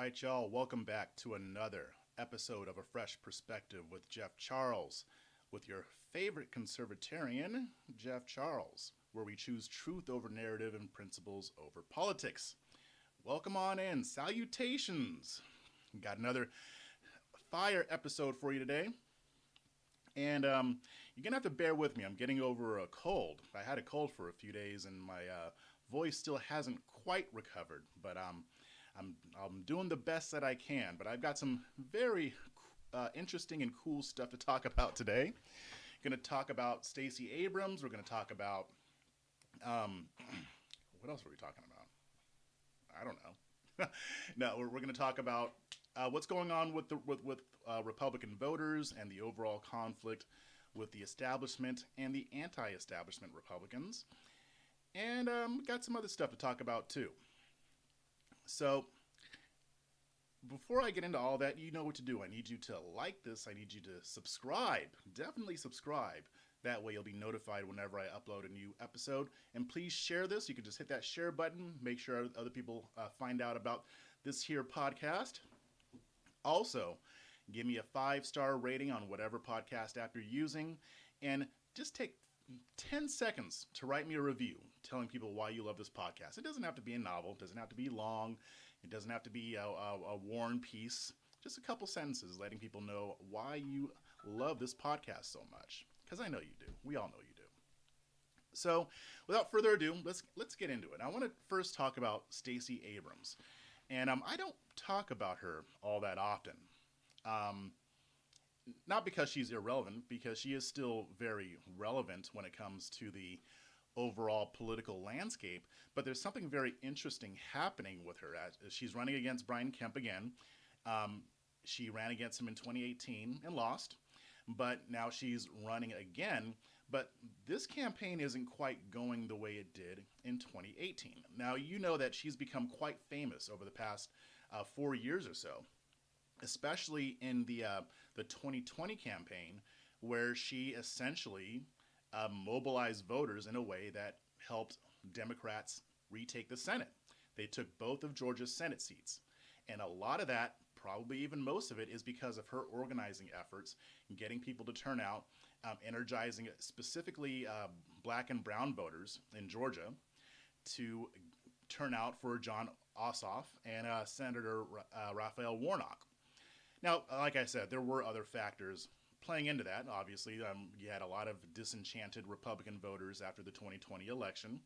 right, y'all, welcome back to another episode of A Fresh Perspective with Jeff Charles, with your favorite conservatarian, Jeff Charles, where we choose truth over narrative and principles over politics. Welcome on in. Salutations. Got another fire episode for you today. And you're going to have to bear with me. I'm getting over a cold. I had a cold for a few days, and my voice still hasn't quite recovered. But I'm doing the best that I can. But I've got some very interesting and cool stuff to talk about today. Going to talk about Stacey Abrams. We're going to talk about what else were we talking about? I don't know. No, we're going to talk about what's going on with Republican voters and the overall conflict with the establishment and the anti-establishment Republicans. And got some other stuff to talk about too. So before I get into all that, you know what to do. I need you to like this. I need you to subscribe. Definitely subscribe. That way you'll be notified whenever I upload a new episode. And please share this. You can just hit that share button. Make sure other people find out about this here podcast. Also, give me a 5-star rating on whatever podcast app you're using. And just take 10 seconds to write me a review telling people why you love this podcast. It doesn't have to be a novel. It doesn't have to be long. It doesn't have to be a war and peace. Just a couple sentences letting people know why you love this podcast so much. Because I know you do. We all know you do. So, without further ado, let's get into it. I want to first talk about Stacey Abrams. And I don't talk about her all that often. Not because she's irrelevant, because she is still very relevant when it comes to the overall political landscape. But there's something very interesting happening with her. As she's running against Brian Kemp again. She ran against him in 2018 and lost. But now she's running again. But this campaign isn't quite going the way it did in 2018. Now, you know that she's become quite famous over the past 4 years or so, especially in the 2020 campaign, where she essentially mobilized voters in a way that helped Democrats retake the Senate. They took both of Georgia's Senate seats. And a lot of that, probably even most of it, is because of her organizing efforts, getting people to turn out, energizing specifically black and brown voters in Georgia to turn out for John Ossoff and Senator Raphael Warnock. Now, like I said, there were other factors playing into that. Obviously, you had a lot of disenchanted Republican voters after the 2020 election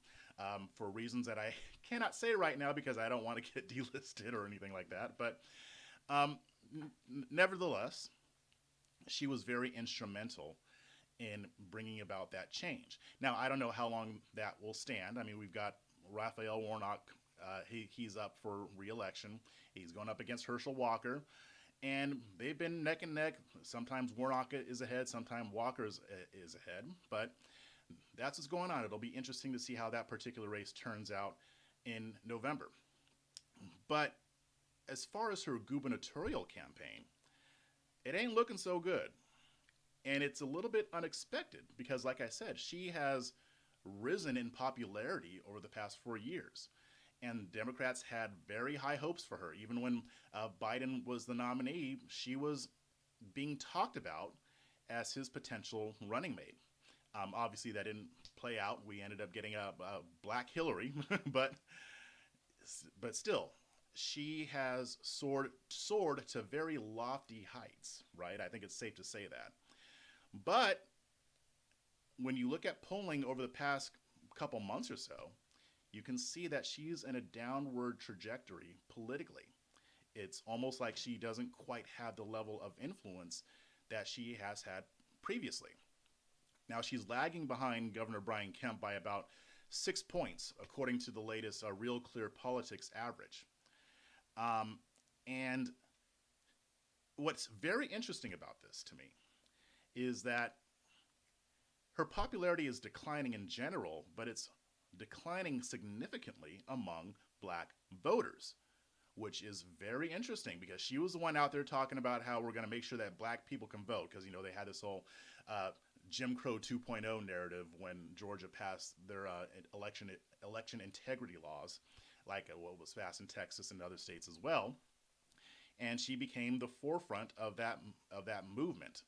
for reasons that I cannot say right now because I don't want to get delisted or anything like that. But nevertheless, she was very instrumental in bringing about that change. Now, I don't know how long that will stand. I mean, we've got Raphael Warnock. He's up for re-election. He's going up against Herschel Walker. And they've been neck and neck. Sometimes Warnock is ahead, sometimes Walker is ahead. But that's what's going on. It'll be interesting to see how that particular race turns out in November. But as far as her gubernatorial campaign, it ain't looking so good. And it's a little bit unexpected because, like I said, she has risen in popularity over the past 4 years. And Democrats had very high hopes for her. Even when Biden was the nominee, she was being talked about as his potential running mate. Obviously, that didn't play out. We ended up getting a black Hillary, but still, she has soared to very lofty heights, right? I think it's safe to say that. But when you look at polling over the past couple months or so, you can see that she's in a downward trajectory politically. It's almost like she doesn't quite have the level of influence that she has had previously. Now, she's lagging behind Governor Brian Kemp by about 6 points, according to the latest Real Clear Politics average. And what's very interesting about this to me is that her popularity is declining in general, but it's declining significantly among black voters, which is very interesting because she was the one out there talking about how we're going to make sure that black people can vote because, you know, they had this whole Jim Crow 2.0 narrative when Georgia passed their election integrity laws, like what was passed in Texas and other states as well. and she became the forefront of that movement,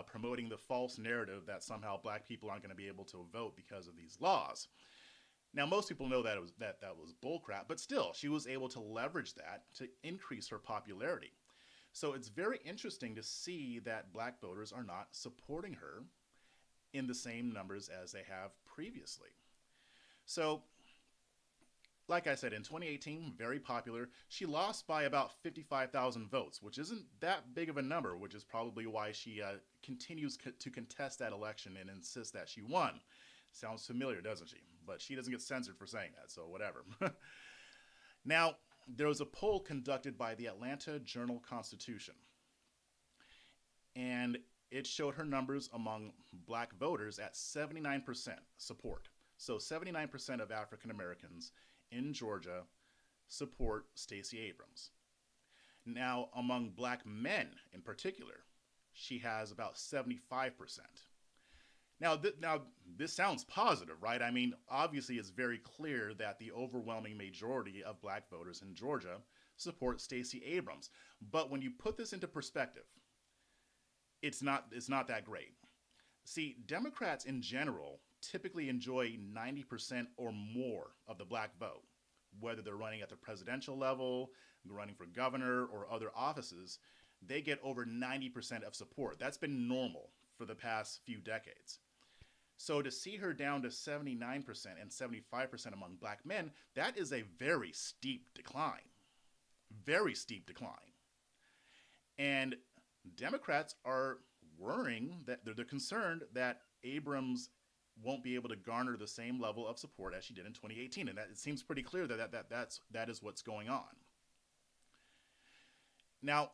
promoting the false narrative that somehow black people aren't going to be able to vote because of these laws. Now, most people know that that was bullcrap, but still, she was able to leverage that to increase her popularity. So it's very interesting to see that black voters are not supporting her in the same numbers as they have previously. So, like I said, in 2018, very popular. She lost by about 55,000 votes, which isn't that big of a number, which is probably why she continues to contest that election and insist that she won. Sounds familiar, doesn't she? But she doesn't get censored for saying that, so whatever. Now, there was a poll conducted by the Atlanta Journal-Constitution, and it showed her numbers among black voters at 79% support. So 79% of African Americans in Georgia support Stacey Abrams. Now, among black men in particular, she has about 75%. Now, this sounds positive, right? I mean, obviously it's very clear that the overwhelming majority of black voters in Georgia support Stacey Abrams. But when you put this into perspective, it's not that great. See, Democrats in general typically enjoy 90% or more of the black vote, whether they're running at the presidential level, running for governor, or other offices. They get over 90% of support. That's been normal for the past few decades. So to see her down to 79% and 75% among black men, that is a very steep decline. Very steep decline. And Democrats are worrying, that they're concerned that Abrams won't be able to garner the same level of support as she did in 2018. And that it seems pretty clear that is what's going on. Now,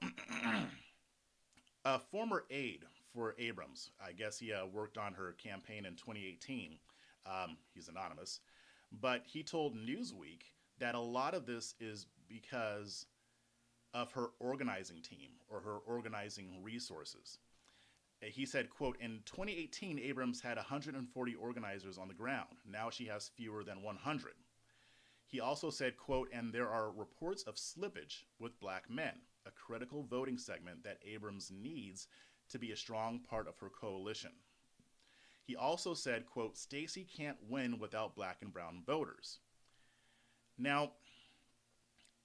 a former aide for Abrams, I guess he worked on her campaign in 2018. He's anonymous, but he told Newsweek that a lot of this is because of her organizing team or her organizing resources. He said, quote, in 2018, Abrams had 140 organizers on the ground. Now she has fewer than 100. He also said, quote, and there are reports of slippage with black men, a critical voting segment that Abrams needs to be a strong part of her coalition. He also said, quote, Stacey can't win without black and brown voters. Now,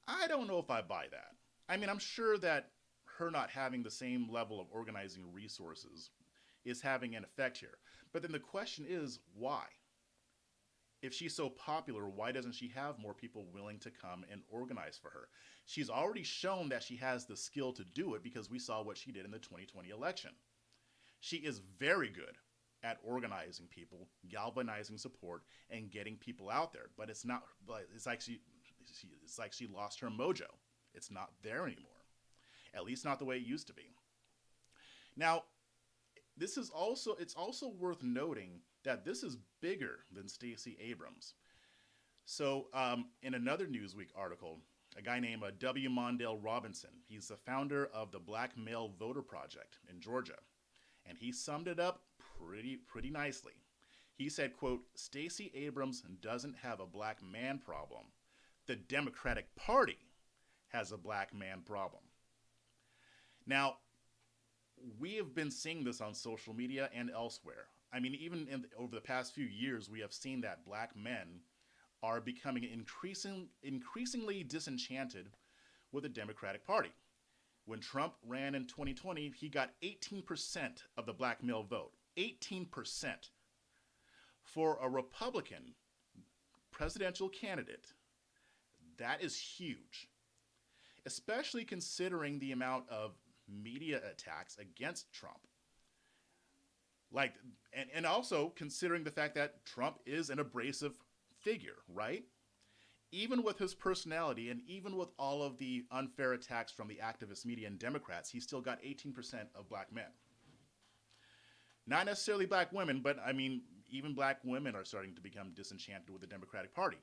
I don't know if I buy that. I mean, I'm sure that her not having the same level of organizing resources is having an effect here. But then the question is, why? If she's so popular, why doesn't she have more people willing to come and organize for her? She's already shown that she has the skill to do it because we saw what she did in the 2020 election. She is very good at organizing people, galvanizing support, and getting people out there. But it's like she lost her mojo. It's not there anymore. At least not the way it used to be. Now, it's also worth noting that this is bigger than Stacey Abrams. So in another Newsweek article, a guy named W. Mondale Robinson, he's the founder of the Black Male Voter Project in Georgia, and he summed it up pretty nicely. He said, quote, Stacey Abrams doesn't have a black man problem. The Democratic Party has a black man problem. Now, we have been seeing this on social media and elsewhere. I mean, even over the past few years, we have seen that black men are becoming increasingly disenchanted with the Democratic Party. When Trump ran in 2020, he got 18% of the black male vote. 18%. For a Republican presidential candidate, that is huge. Especially considering the amount of media attacks against Trump. And also considering the fact that Trump is an abrasive figure, right? Even with his personality and even with all of the unfair attacks from the activist media and Democrats, he still got 18% of black men. Not necessarily black women, but I mean, even black women are starting to become disenchanted with the Democratic Party.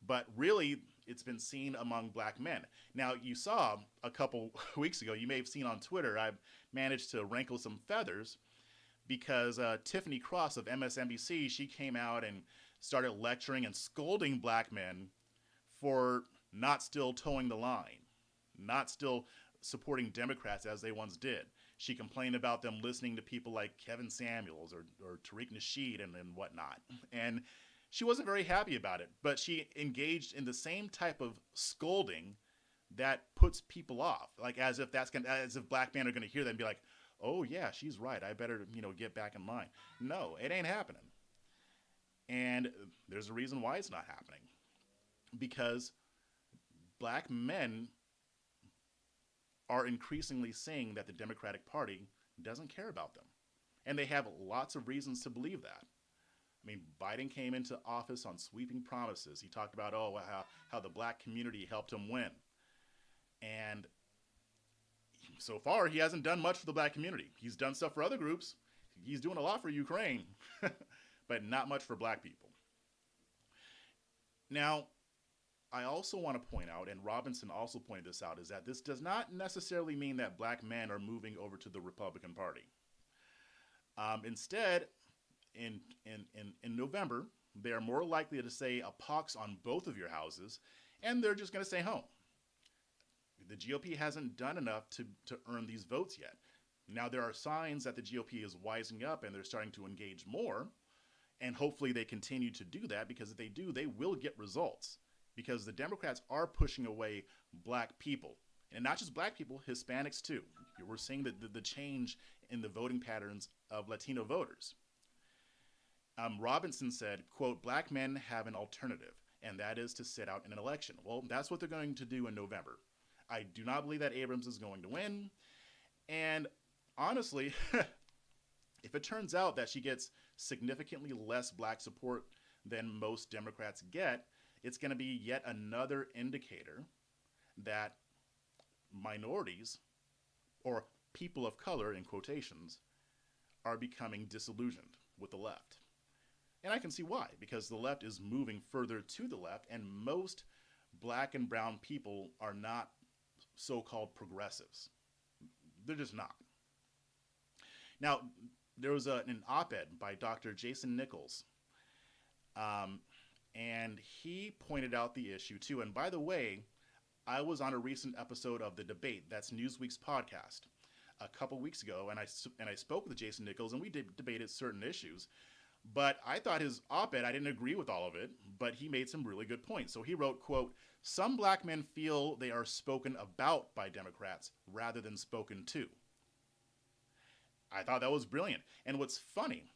But really, it's been seen among black men. Now, you saw a couple weeks ago, you may have seen on Twitter, I managed to rankle some feathers because Tiffany Cross of MSNBC, she came out and started lecturing and scolding black men for not still towing the line, not still supporting Democrats as they once did. She complained about them listening to people like Kevin Samuels or Tariq Nasheed and whatnot. And she wasn't very happy about it, but she engaged in the same type of scolding that puts people off, like as if black men are going to hear that and be like, "Oh yeah, she's right. I better, get back in line." No, it ain't happening. And there's a reason why it's not happening. Because black men are increasingly saying that the Democratic Party doesn't care about them. And they have lots of reasons to believe that. I mean, Biden came into office on sweeping promises. He talked about, how the black community helped him win. And so far, he hasn't done much for the black community. He's done stuff for other groups. He's doing a lot for Ukraine, but not much for black people. Now, I also want to point out, and Robinson also pointed this out, is that this does not necessarily mean that black men are moving over to the Republican Party. Instead, in November, they are more likely to say a pox on both of your houses, and they're just going to stay home. The GOP hasn't done enough to earn these votes yet. Now, there are signs that the GOP is wising up and they're starting to engage more, and hopefully they continue to do that, because if they do, they will get results. Because the Democrats are pushing away black people. And not just black people, Hispanics too. We're seeing the change in the voting patterns of Latino voters. Robinson said, quote, "Black men have an alternative, and that is to sit out in an election." Well, that's what they're going to do in November. I do not believe that Abrams is going to win. And honestly, if it turns out that she gets significantly less black support than most Democrats get, it's going to be yet another indicator that minorities, or people of color in quotations, are becoming disillusioned with the left. And I can see why, because the left is moving further to the left, and most black and brown people are not so-called progressives. They're just not. Now, there was an op-ed by Dr. Jason Nichols, and he pointed out the issue too. And by the way, I was on a recent episode of The Debate, that's Newsweek's podcast, a couple weeks ago, and I spoke with Jason Nichols, and we debated certain issues. But I thought his op-ed, I didn't agree with all of it, but he made some really good points. So he wrote, quote, "Some black men feel they are spoken about by Democrats rather than spoken to." I thought that was brilliant. And what's funny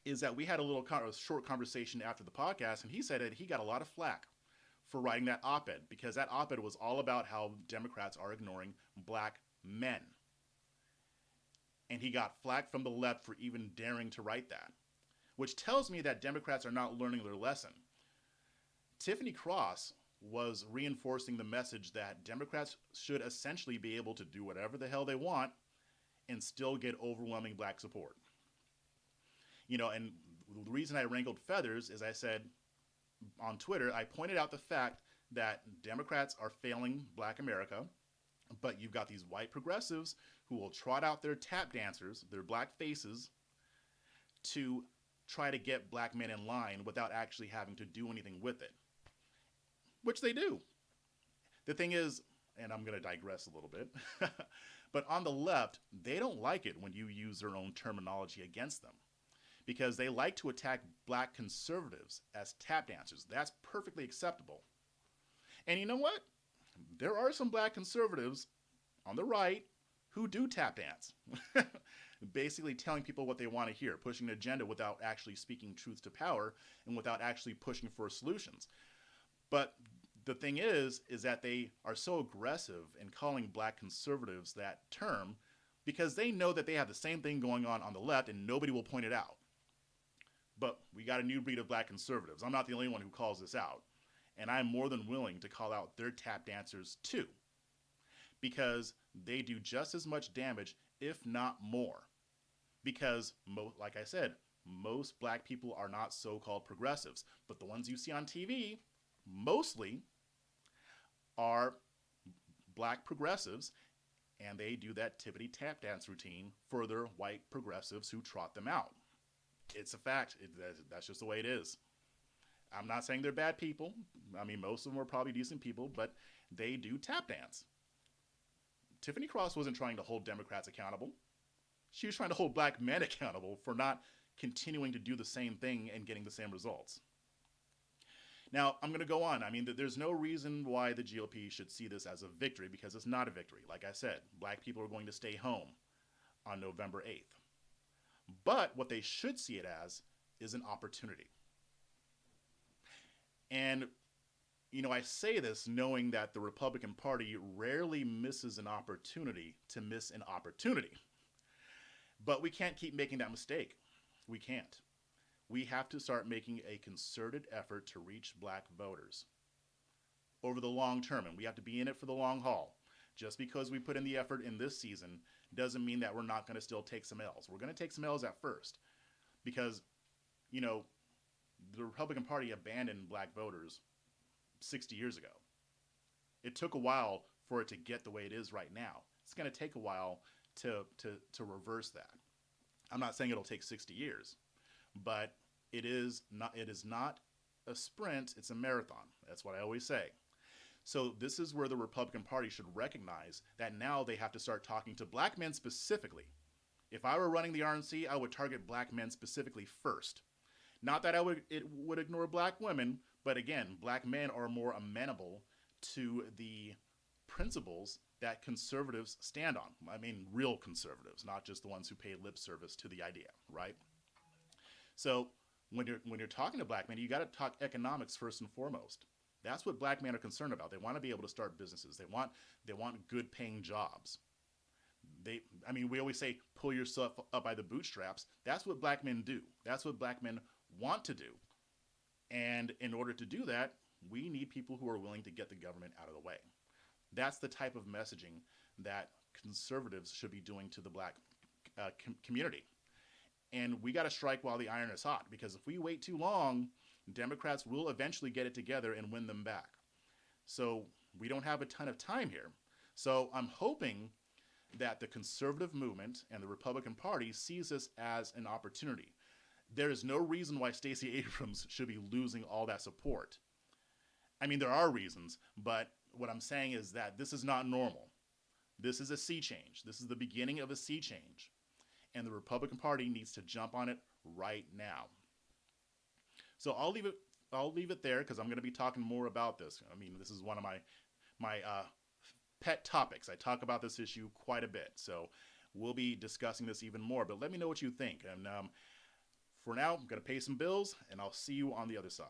is that we had a short conversation after the podcast, and he said that he got a lot of flack for writing that op-ed, because that op-ed was all about how Democrats are ignoring black men. And he got flack from the left for even daring to write that, which tells me that Democrats are not learning their lesson. Tiffany Cross was reinforcing the message that Democrats should essentially be able to do whatever the hell they want and still get overwhelming black support. And the reason I wrangled feathers is I said on Twitter, I pointed out the fact that Democrats are failing black America, but you've got these white progressives who will trot out their tap dancers, their black faces, to try to get black men in line without actually having to do anything with it, which they do. The thing is, and I'm going to digress a little bit, but on the left, they don't like it when you use their own terminology against them, because they like to attack black conservatives as tap dancers. That's perfectly acceptable. And you know what? There are some black conservatives on the right who do tap dance. Basically telling people what they want to hear, pushing an agenda without actually speaking truth to power and without actually pushing for solutions. But the thing is that they are so aggressive in calling black conservatives that term because they know that they have the same thing going on the left and nobody will point it out. But we got a new breed of black conservatives. I'm not the only one who calls this out. And I'm more than willing to call out their tap dancers too, because they do just as much damage, if not more. Because, like I said, most black people are not so-called progressives, but the ones you see on TV mostly are black progressives, and they do that tippity tap dance routine for their white progressives who trot them out. It's a fact. That's just the way it is. I'm not saying they're bad people. I mean, most of them are probably decent people, but they do tap dance. Tiffany Cross wasn't trying to hold Democrats accountable. She was trying to hold black men accountable for not continuing to do the same thing and getting the same results. Now, I'm going to go on. I mean, there's no reason why the GOP should see this as a victory, because it's not a victory. Like I said, black people are going to stay home on November 8th. But what they should see it as is an opportunity. And, you know, I say this knowing that the Republican Party rarely misses an opportunity to miss an opportunity. But we can't keep making that mistake. We can't. We have to start making a concerted effort to reach black voters over the long term, and we have to be in it for the long haul. Just because we put in the effort in this season doesn't mean that we're not going to still take some L's. We're going to take some L's at first because, you know, the Republican Party abandoned black voters 60 years ago. It took a while for it to get the way it is right now. It's going to take a while to reverse that. I'm not saying it'll take 60 years. But it is not a sprint, it's a marathon. That's what I always say. So this is where the Republican Party should recognize that now they have to start talking to black men specifically. If I were running the RNC, I would target black men specifically first. Not that it would ignore black women, but again, black men are more amenable to the principles that conservatives stand on. I mean, real conservatives, not just the ones who pay lip service to the idea, right? So when you're talking to black men, you got to talk economics first and foremost. That's what black men are concerned about. They want to be able to start businesses. They want good paying jobs. We always say pull yourself up by the bootstraps. That's what black men do. That's what black men want to do. And in order to do that, we need people who are willing to get the government out of the way. That's the type of messaging that conservatives should be doing to the black community. And we got to strike while the iron is hot, because if we wait too long, Democrats will eventually get it together and win them back. So we don't have a ton of time here. So I'm hoping that the conservative movement and the Republican Party sees this as an opportunity. There is no reason why Stacey Abrams should be losing all that support. I mean, there are reasons, but what I'm saying is that this is not normal. This is a sea change. This is the beginning of a sea change. And the Republican Party needs to jump on it right now. So I'll leave it there, because I'm going to be talking more about this. I mean, this is one of my pet topics. I talk about this issue quite a bit. So we'll be discussing this even more. But let me know what you think. And for now, I'm going to pay some bills, and I'll see you on the other side.